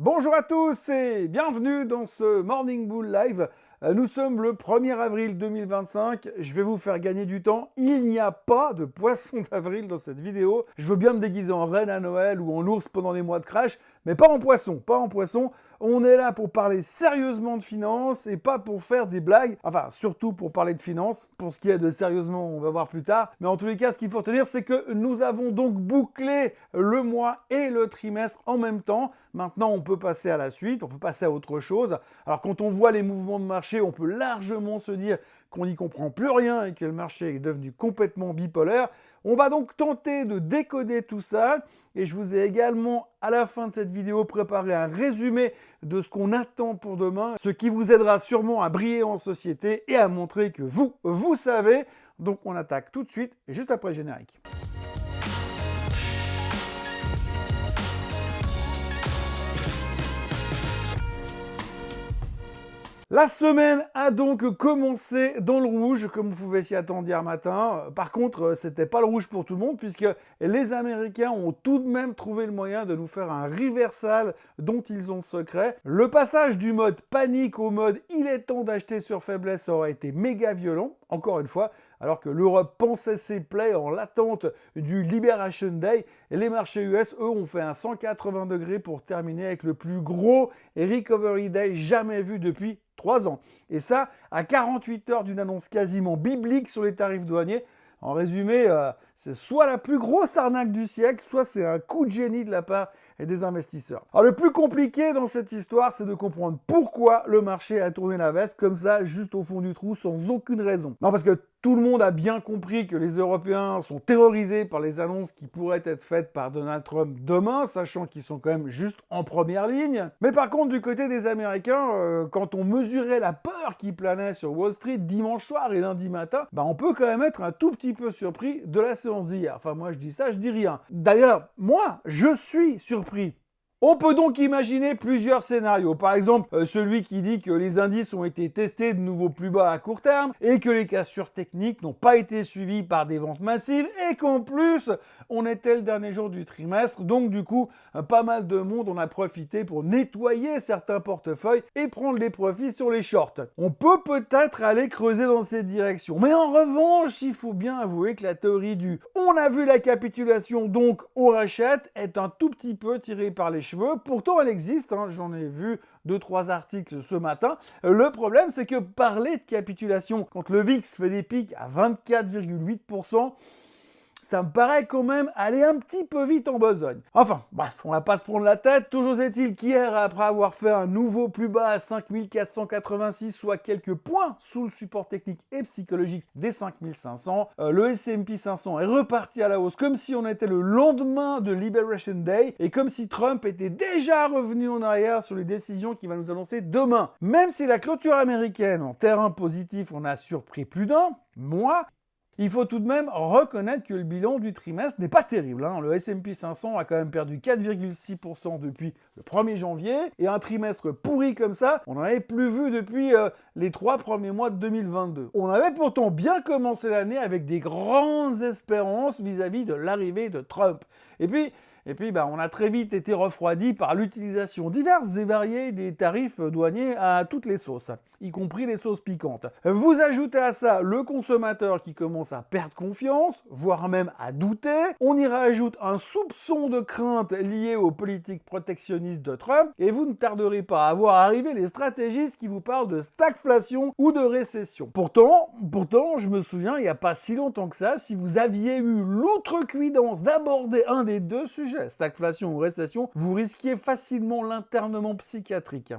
Bonjour à tous et bienvenue dans ce Morning Bull Live. Nous sommes le 1er avril 2025. Je vais vous faire gagner du temps. Il n'y a pas de poisson d'avril dans cette vidéo. Je veux bien me déguiser en reine à Noël ou en ours pendant les mois de crash, mais pas en poisson, pas en poisson. On est là pour parler sérieusement de finances et pas pour faire des blagues. Enfin, surtout pour parler de finances. Pour ce qui est de sérieusement, on va voir plus tard. Mais en tous les cas, ce qu'il faut retenir, c'est que nous avons donc bouclé le mois et le trimestre en même temps. Maintenant, on peut passer à la suite, on peut passer à autre chose. Alors, quand on voit les mouvements de marché, on peut largement se dire qu'on n'y comprend plus rien et que le marché est devenu complètement bipolaire. On va donc tenter de décoder tout ça et je vous ai également à la fin de cette vidéo préparé un résumé de ce qu'on attend pour demain, ce qui vous aidera sûrement à briller en société et à montrer que vous savez. Donc on attaque tout de suite, juste après le générique. La semaine a donc commencé dans le rouge, comme vous pouvez s'y attendre hier matin. Par contre, c'était pas le rouge pour tout le monde, puisque les Américains ont tout de même trouvé le moyen de nous faire un reversal dont ils ont le secret. Le passage du mode panique au mode « il est temps d'acheter sur faiblesse » aurait été méga violent, encore une fois, alors que l'Europe pensait ses plaies en l'attente du Liberation Day. Et les marchés US, eux, ont fait un 180 degrés pour terminer avec le plus gros Recovery Day jamais vu depuis 3 ans. Et ça, à 48 heures d'une annonce quasiment biblique sur les tarifs douaniers. En résumé, c'est soit la plus grosse arnaque du siècle, soit c'est un coup de génie de la part des investisseurs. Alors le plus compliqué dans cette histoire, c'est de comprendre pourquoi le marché a tourné la veste comme ça, juste au fond du trou, sans aucune raison. Non, parce que tout le monde a bien compris que les Européens sont terrorisés par les annonces qui pourraient être faites par Donald Trump demain, sachant qu'ils sont quand même juste en première ligne. Mais par contre, du côté des Américains, quand on mesurait la peur qui planait sur Wall Street dimanche soir et lundi matin, on peut quand même être un tout petit peu surpris de la séance d'hier. Enfin, moi je dis ça, je dis rien. D'ailleurs, moi, je suis surpris. On peut donc imaginer plusieurs scénarios. Par exemple, celui qui dit que les indices ont été testés de nouveau plus bas à court terme et que les cassures techniques n'ont pas été suivies par des ventes massives et qu'en plus, on était le dernier jour du trimestre. Donc du coup, pas mal de monde en a profité pour nettoyer certains portefeuilles et prendre les profits sur les shorts. On peut peut-être aller creuser dans cette direction. Mais en revanche, il faut bien avouer que la théorie du « on a vu la capitulation, donc on rachète » est un tout petit peu tirée par les cheveux. Pourtant, elle existe, j'en ai vu 2-3 articles ce matin. Le problème, c'est que parler de capitulation quand le VIX fait des pics à 24,8%, ça me paraît quand même aller un petit peu vite en besogne. Enfin, bref, on va pas se prendre la tête. Toujours est-il qu'hier, après avoir fait un nouveau plus bas à 5486, soit quelques points sous le support technique et psychologique des 5500, le S&P 500 est reparti à la hausse comme si on était le lendemain de Liberation Day et comme si Trump était déjà revenu en arrière sur les décisions qu'il va nous annoncer demain. Même si la clôture américaine en terrain positif en a surpris plus d'un, il faut tout de même reconnaître que le bilan du trimestre n'est pas terrible. Le S&P 500 a quand même perdu 4,6% depuis le 1er janvier. Et un trimestre pourri comme ça, on n'en avait plus vu depuis les 3 premiers mois de 2022. On avait pourtant bien commencé l'année avec des grandes espérances vis-à-vis de l'arrivée de Trump. Et puis, on a très vite été refroidi par l'utilisation diverses et variées des tarifs douaniers à toutes les sauces, y compris les sauces piquantes. Vous ajoutez à ça le consommateur qui commence à perdre confiance, voire même à douter. On y rajoute un soupçon de crainte lié aux politiques protectionnistes de Trump, et vous ne tarderez pas à voir arriver les stratégistes qui vous parlent de stagflation ou de récession. Pourtant, je me souviens, il n'y a pas si longtemps que ça, si vous aviez eu l'outrecuidance d'aborder un des deux sujets, stagflation ou récession, vous risquiez facilement l'internement psychiatrique.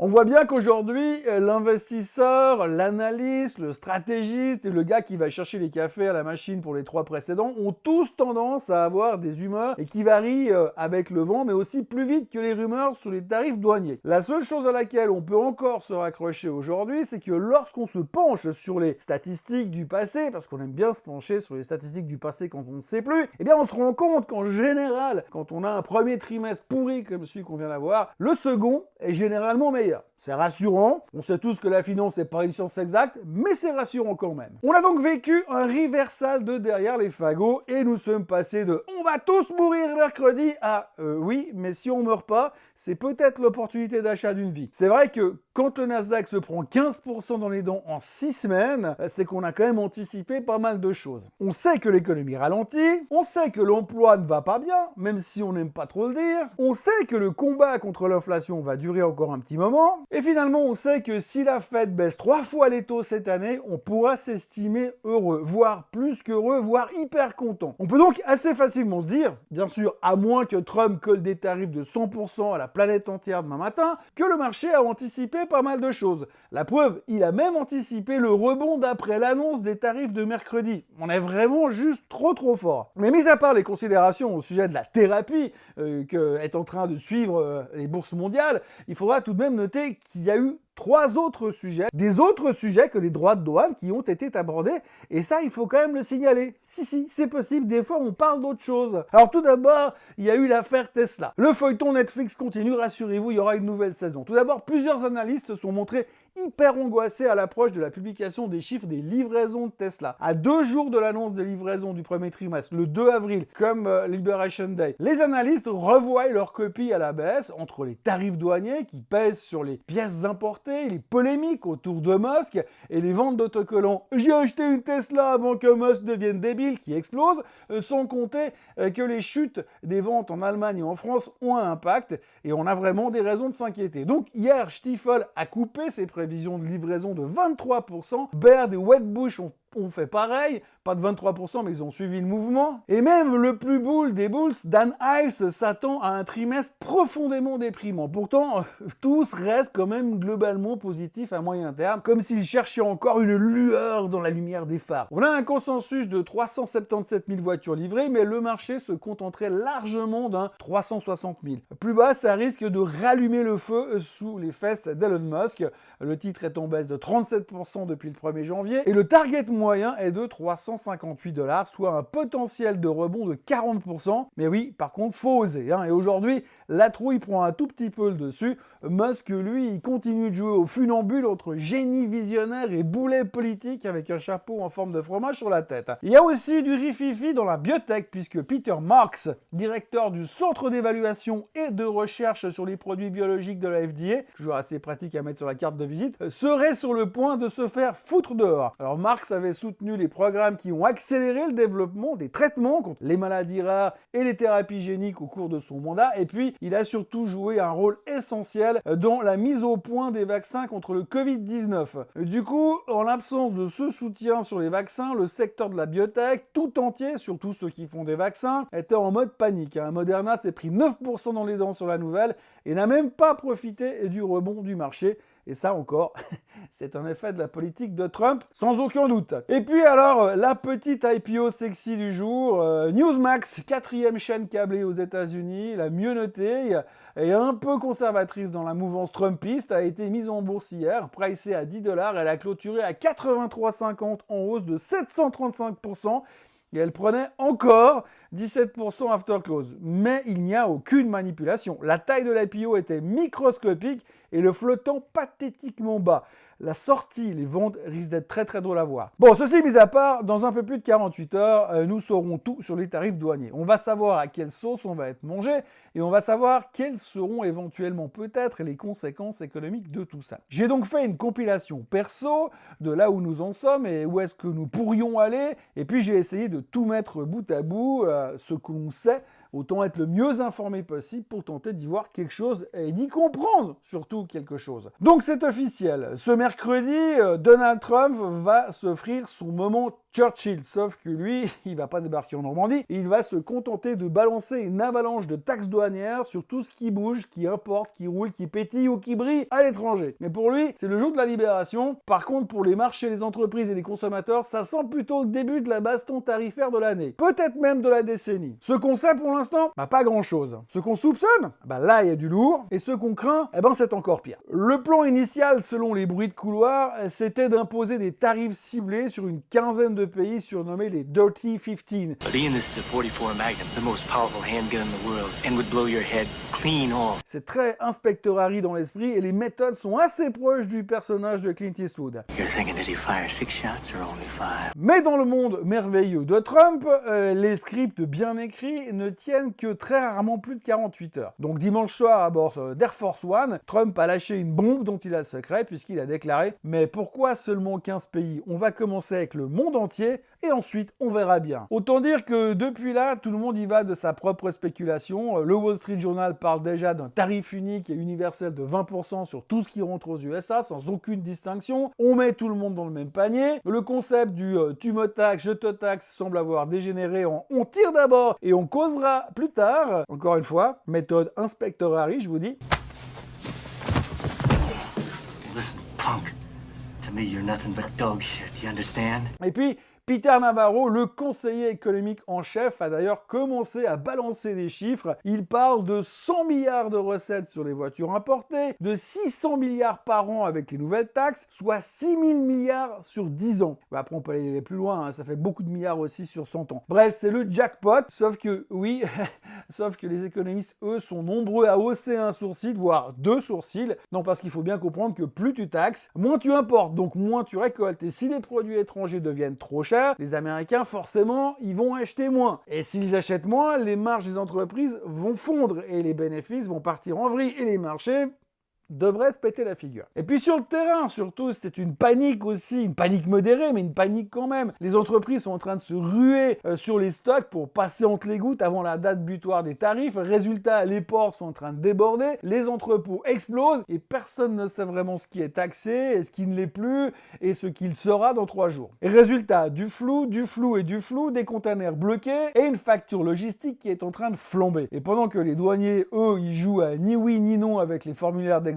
On voit bien qu'aujourd'hui, l'investisseur, l'analyste, le stratégiste et le gars qui va chercher les cafés à la machine pour les 3 précédents ont tous tendance à avoir des humeurs et qui varient avec le vent, mais aussi plus vite que les rumeurs sur les tarifs douaniers. La seule chose à laquelle on peut encore se raccrocher aujourd'hui, c'est que lorsqu'on se penche sur les statistiques du passé, parce qu'on aime bien se pencher sur les statistiques du passé quand on ne sait plus, on se rend compte qu'en général, quand on a un premier trimestre pourri comme celui qu'on vient d'avoir, le second est généralement meilleur. d'ailleurs. C'est rassurant, on sait tous que la finance n'est pas une science exacte, mais c'est rassurant quand même. On a donc vécu un reversal de derrière les fagots et nous sommes passés de « on va tous mourir mercredi » à « oui, mais si on meurt pas, c'est peut-être l'opportunité d'achat d'une vie ». C'est vrai que quand le Nasdaq se prend 15% dans les dents en 6 semaines, c'est qu'on a quand même anticipé pas mal de choses. On sait que l'économie ralentit, on sait que l'emploi ne va pas bien, même si on n'aime pas trop le dire, on sait que le combat contre l'inflation va durer encore un petit moment, et finalement on sait que si la Fed baisse 3 fois les taux cette année, on pourra s'estimer heureux, voire plus qu'heureux, voire hyper content. On peut donc assez facilement se dire, bien sûr à moins que Trump colle des tarifs de 100% à la planète entière demain matin, que le marché a anticipé pas mal de choses. La preuve, il a même anticipé le rebond d'après l'annonce des tarifs de mercredi. On est vraiment juste trop fort. Mais mis à part les considérations au sujet de la thérapie que est en train de suivre les bourses mondiales, il faudra tout de même noter qu'il y a eu 3 autres sujets, des autres sujets que les droits de douane qui ont été abordés, et ça, il faut quand même le signaler. Si, c'est possible, des fois, on parle d'autre chose. Alors tout d'abord, il y a eu l'affaire Tesla. Le feuilleton Netflix continue, rassurez-vous, il y aura une nouvelle saison. Tout d'abord, plusieurs analystes se sont montrés hyper angoissés à l'approche de la publication des chiffres des livraisons de Tesla. À 2 jours de l'annonce des livraisons du premier trimestre, le 2 avril, comme Liberation Day, les analystes revoient leur copie à la baisse entre les tarifs douaniers qui pèsent sur les pièces importées, les polémiques autour de Musk et les ventes d'autocollants « J'ai acheté une Tesla avant que Musk devienne débile » qui explosent, sans compter que les chutes des ventes en Allemagne et en France ont un impact et on a vraiment des raisons de s'inquiéter. Donc hier, Stifel a coupé ses prévisions de livraison de 23%, Baird et Wedbush ont fait pareil, pas de 23%, mais ils ont suivi le mouvement. Et même le plus bull des bulls, Dan Ives, s'attend à un trimestre profondément déprimant. Pourtant, tous restent quand même globalement positifs à moyen terme, comme s'ils cherchaient encore une lueur dans la lumière des phares. On a un consensus de 377 000 voitures livrées, mais le marché se contenterait largement d'un 360 000. Plus bas, ça risque de rallumer le feu sous les fesses d'Elon Musk. Le titre est en baisse de 37% depuis le 1er janvier, et le target moyen est de 358$, soit un potentiel de rebond de 40%. Mais oui, par contre, faut oser. Et aujourd'hui, la trouille prend un tout petit peu le dessus. Musk, lui, il continue de jouer au funambule entre génie visionnaire et boulet politique avec un chapeau en forme de fromage sur la tête. Il y a aussi du rififi dans la biotech, puisque Peter Marks, directeur du Centre d'évaluation et de recherche sur les produits biologiques de la FDA, toujours assez pratique à mettre sur la carte de visite, serait sur le point de se faire foutre dehors. Alors Marks avait soutenu les programmes qui ont accéléré le développement des traitements contre les maladies rares et les thérapies géniques au cours de son mandat, et puis il a surtout joué un rôle essentiel dans la mise au point des vaccins contre le Covid-19. Du coup, en l'absence de ce soutien sur les vaccins, le secteur de la biotech tout entier, surtout ceux qui font des vaccins, était en mode panique. Moderna s'est pris 9% dans les dents sur la nouvelle et n'a même pas profité du rebond du marché. Et ça encore, c'est un effet de la politique de Trump, sans aucun doute. Et puis alors, la petite IPO sexy du jour, Newsmax, 4e chaîne câblée aux États-Unis, la mieux notée et un peu conservatrice dans la mouvance trumpiste, a été mise en bourse hier, pricée à 10$, elle a clôturé à 83,50 en hausse de 735%. Et elle prenait encore 17% after close. Mais il n'y a aucune manipulation. La taille de l'IPO était microscopique et le flottant pathétiquement bas. La sortie, les ventes risquent d'être très drôles à voir. Bon, ceci mis à part, dans un peu plus de 48 heures, nous saurons tout sur les tarifs douaniers. On va savoir à quelle sauce on va être mangé et on va savoir quelles seront éventuellement peut-être les conséquences économiques de tout ça. J'ai donc fait une compilation perso de là où nous en sommes et où est-ce que nous pourrions aller, et puis j'ai essayé de tout mettre bout à bout, ce que l'on sait, autant être le mieux informé possible pour tenter d'y voir quelque chose et d'y comprendre surtout quelque chose. Donc c'est officiel, ce mercredi, Donald Trump va s'offrir son moment Churchill, sauf que lui, il va pas débarquer en Normandie, il va se contenter de balancer une avalanche de taxes douanières sur tout ce qui bouge, qui importe, qui roule, qui pétille ou qui brille à l'étranger. Mais pour lui, c'est le jour de la libération. Par contre, pour les marchés, les entreprises et les consommateurs, ça sent plutôt le début de la baston tarifaire de l'année. Peut-être même de la décennie. Ce qu'on sait pour l'instant, pas grand-chose. Ce qu'on soupçonne, là, il y a du lourd. Et ce qu'on craint, c'est encore pire. Le plan initial, selon les bruits de couloir, c'était d'imposer des tarifs ciblés sur une quinzaine de de pays surnommés les Dirty 15. But Ian, this is a 44 Magnum, the most powerful handgun in the world, and would blow your head clean off. C'est très Inspector Harry dans l'esprit et les méthodes sont assez proches du personnage de Clint Eastwood. You're thinking, did he fire 6 shots or only 5? Mais dans le monde merveilleux de Trump, les scripts bien écrits ne tiennent que très rarement plus de 48 heures. Donc dimanche soir à bord d'Air Force One, Trump a lâché une bombe dont il a le secret puisqu'il a déclaré « Mais pourquoi seulement 15 pays ? On va commencer avec le monde entier et ensuite on verra bien. » Autant dire que depuis là, tout le monde y va de sa propre spéculation. Le Wall Street Journal parle déjà d'un tarif unique et universel de 20% sur tout ce qui rentre aux USA sans aucune distinction. On met tout le monde dans le même panier. Le concept du tu me taxes, je te taxe semble avoir dégénéré en on tire d'abord et on causera plus tard. Encore une fois, méthode Inspector Harry, je vous dis. Listen, punk. To me, you're nothing but dog shit, you understand? Et puis, Peter Navarro, le conseiller économique en chef, a d'ailleurs commencé à balancer des chiffres. Il parle de 100 milliards de recettes sur les voitures importées, de 600 milliards par an avec les nouvelles taxes, soit 6 000 milliards sur 10 ans. Après, on peut aller plus loin, hein, ça fait beaucoup de milliards aussi sur 100 ans. Bref, c'est le jackpot, sauf que, oui, sauf que les économistes, eux, sont nombreux à hausser un sourcil, voire 2 sourcils. Non, parce qu'il faut bien comprendre que plus tu taxes, moins tu importes, donc moins tu récoltes. Et si les produits étrangers deviennent trop chers, les Américains, forcément, ils vont acheter moins. Et s'ils achètent moins, les marges des entreprises vont fondre et les bénéfices vont partir en vrille et les marchés devrait se péter la figure. Et puis sur le terrain, surtout, c'est une panique aussi, une panique modérée, mais une panique quand même. Les entreprises sont en train de se ruer sur les stocks pour passer entre les gouttes avant la date butoir des tarifs. Résultat, les ports sont en train de déborder, les entrepôts explosent et personne ne sait vraiment ce qui est taxé et ce qui ne l'est plus et ce qu'il sera dans 3 jours. Et résultat, du flou, des containers bloqués et une facture logistique qui est en train de flamber. Et pendant que les douaniers, eux, ils jouent à ni oui ni non avec les formulaires d'exemption,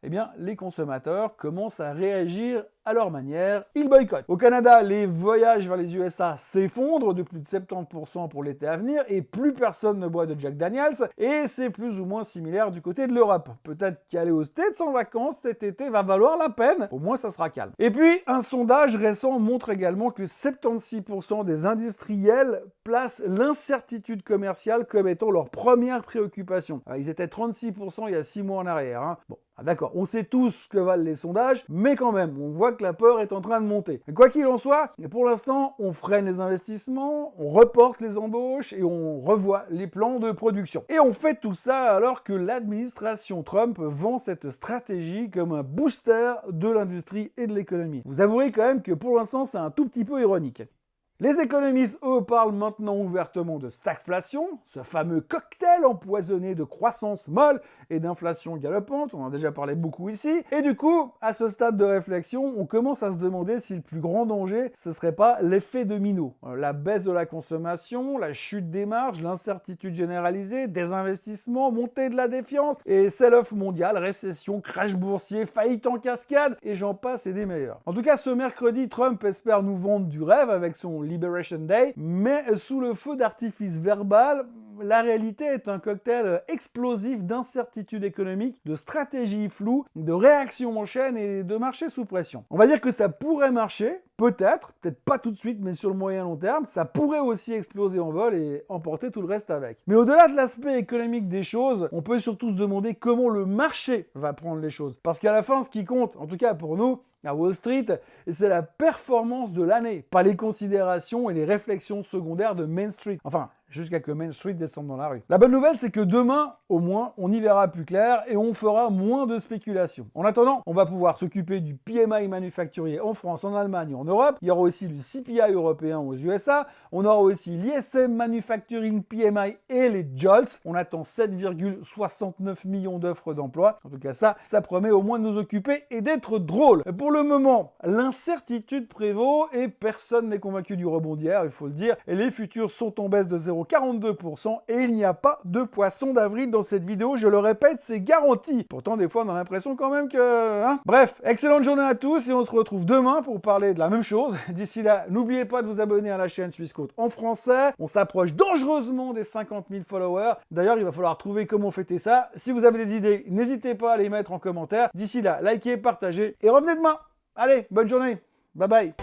eh bien, les consommateurs commencent à réagir à leur manière, ils boycottent. Au Canada, les voyages vers les USA s'effondrent de plus de 70% pour l'été à venir et plus personne ne boit de Jack Daniels et c'est plus ou moins similaire du côté de l'Europe. Peut-être qu'aller aux States en vacances cet été va valoir la peine, au moins ça sera calme. Et puis, un sondage récent montre également que 76% des industriels placent l'incertitude commerciale comme étant leur première préoccupation. Alors, ils étaient 36% il y a 6 mois en arrière. Hein. Bon. Ah d'accord, on sait tous ce que valent les sondages, mais quand même, on voit que la peur est en train de monter. Et quoi qu'il en soit, pour l'instant, on freine les investissements, on reporte les embauches et on revoit les plans de production. Et on fait tout ça alors que l'administration Trump vend cette stratégie comme un booster de l'industrie et de l'économie. Vous avouerez quand même que pour l'instant, c'est un tout petit peu ironique. Les économistes, eux, parlent maintenant ouvertement de stagflation, ce fameux cocktail empoisonné de croissance molle et d'inflation galopante, on en a déjà parlé beaucoup ici, et du coup, à ce stade de réflexion, on commence à se demander si le plus grand danger, ce serait pas l'effet domino. La baisse de la consommation, la chute des marges, l'incertitude généralisée, désinvestissement, montée de la défiance, et sell-off mondial, récession, crash boursier, faillite en cascade, et j'en passe et des meilleurs. En tout cas, ce mercredi, Trump espère nous vendre du rêve avec son Liberation Day, mais sous le feu d'artifice verbal, la réalité est un cocktail explosif d'incertitude économique, de stratégie floue, de réactions en chaîne et de marché sous pression. On va dire que ça pourrait marcher, peut-être pas tout de suite, mais sur le moyen long terme, ça pourrait aussi exploser en vol et emporter tout le reste avec. Mais au-delà de l'aspect économique des choses, on peut surtout se demander comment le marché va prendre les choses. Parce qu'à la fin, ce qui compte, en tout cas pour nous, à Wall Street, c'est la performance de l'année, pas les considérations et les réflexions secondaires de Main Street. Enfin, jusqu'à que Main Street descende dans la rue. La bonne nouvelle, c'est que demain, au moins, on y verra plus clair et on fera moins de spéculation. En attendant, on va pouvoir s'occuper du PMI manufacturier en France, en Allemagne et en Europe. Il y aura aussi le CPI européen aux USA. On aura aussi l'ISM Manufacturing PMI et les JOLTS. On attend 7,69 millions d'offres d'emploi. En tout cas, ça promet au moins de nous occuper et d'être drôle. Pour le moment, l'incertitude prévaut et personne n'est convaincu du rebond d'hier, il faut le dire. Et les futurs sont en baisse de 0,42% et il n'y a pas de poisson d'avril dans cette vidéo, je le répète, c'est garanti. Pourtant, des fois, on a l'impression quand même que... Hein. Bref, excellente journée à tous et on se retrouve demain pour parler de la même chose. D'ici là, n'oubliez pas de vous abonner à la chaîne Suisse Côte en français. On s'approche dangereusement des 50 000 followers. D'ailleurs, il va falloir trouver comment fêter ça. Si vous avez des idées, n'hésitez pas à les mettre en commentaire. D'ici là, likez, partagez et revenez demain. Allez, bonne journée. Bye bye.